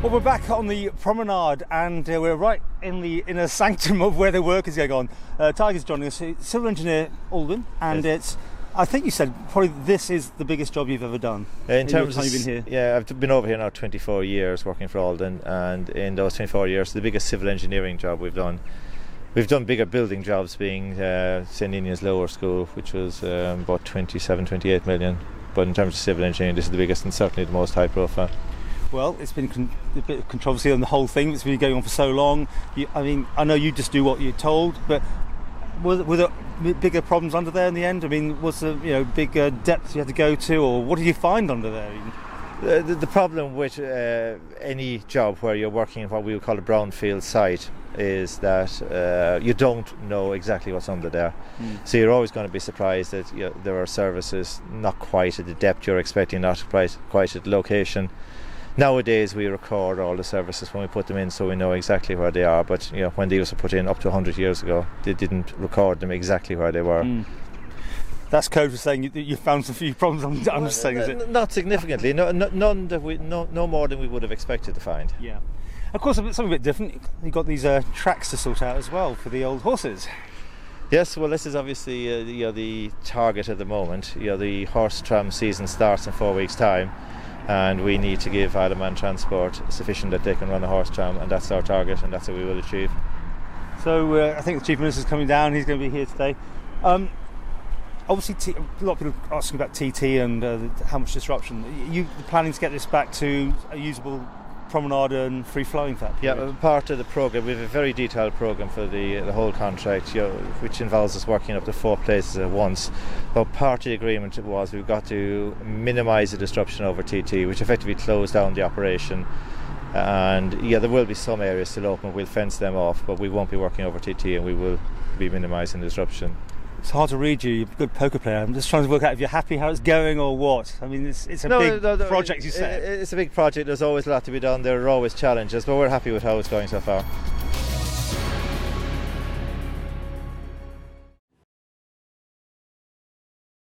Well, we're back on the Promenade, and we're right in the inner sanctum of where the work is going on. Tadhg is joining us, civil engineer Auldyn, and yes. I think you said probably this is the biggest job you've ever done. In terms of, you've been here. Yeah, I've been over here now 24 years working for Auldyn, and in those 24 years, the biggest civil engineering job we've done. We've done bigger building jobs, being St. Ninian's Lower School, which was about 28 million. But in terms of civil engineering, this is the biggest and certainly the most high profile. Well, it's been a bit of controversy on the whole thing. It's been going on for so long. I know you just do what you're told, but were there bigger problems under there in the end? I mean, was there big depths you had to go to, or what did you find under there? The problem with any job where you're working in what we would call a brownfield site is that you don't know exactly what's under there. So you're always going to be surprised that there are services not quite at the depth you're expecting, not quite at the location. Nowadays we record all the services when we put them in, so we know exactly where they are, but when these were put in up to 100 years ago, they didn't record them exactly where they were. That's code for saying you found some few problems. I'm just saying, is it? Not significantly, no more than we would have expected to find. Yeah. Of course, something a bit different. You've got these tracks to sort out as well for the old horses. Yes, well, this is obviously the target at the moment. The horse tram season starts in 4 weeks' time, and we need to give Isle of Man Transport sufficient that they can run a horse tram, and that's our target, and that's what we will achieve. So I think the Chief Minister's coming down. He's going to be here today. Obviously, a lot of people are asking about TT and how much disruption. Are you planning to get this back to a usable promenade and free-flowing factory? Yeah, part of the programme, we have a very detailed programme for the whole contract, which involves us working up to 4 places at once. But part of the agreement was we've got to minimise the disruption over TT, which effectively closed down the operation. And there will be some areas still open, we'll fence them off, but we won't be working over TT, and we will be minimising the disruption. It's hard to read you. You're a good poker player. I'm just trying to work out if you're happy how it's going or what. I mean, it's a big project, you said. It's a big project. There's always a lot to be done. There are always challenges, but we're happy with how it's going so far.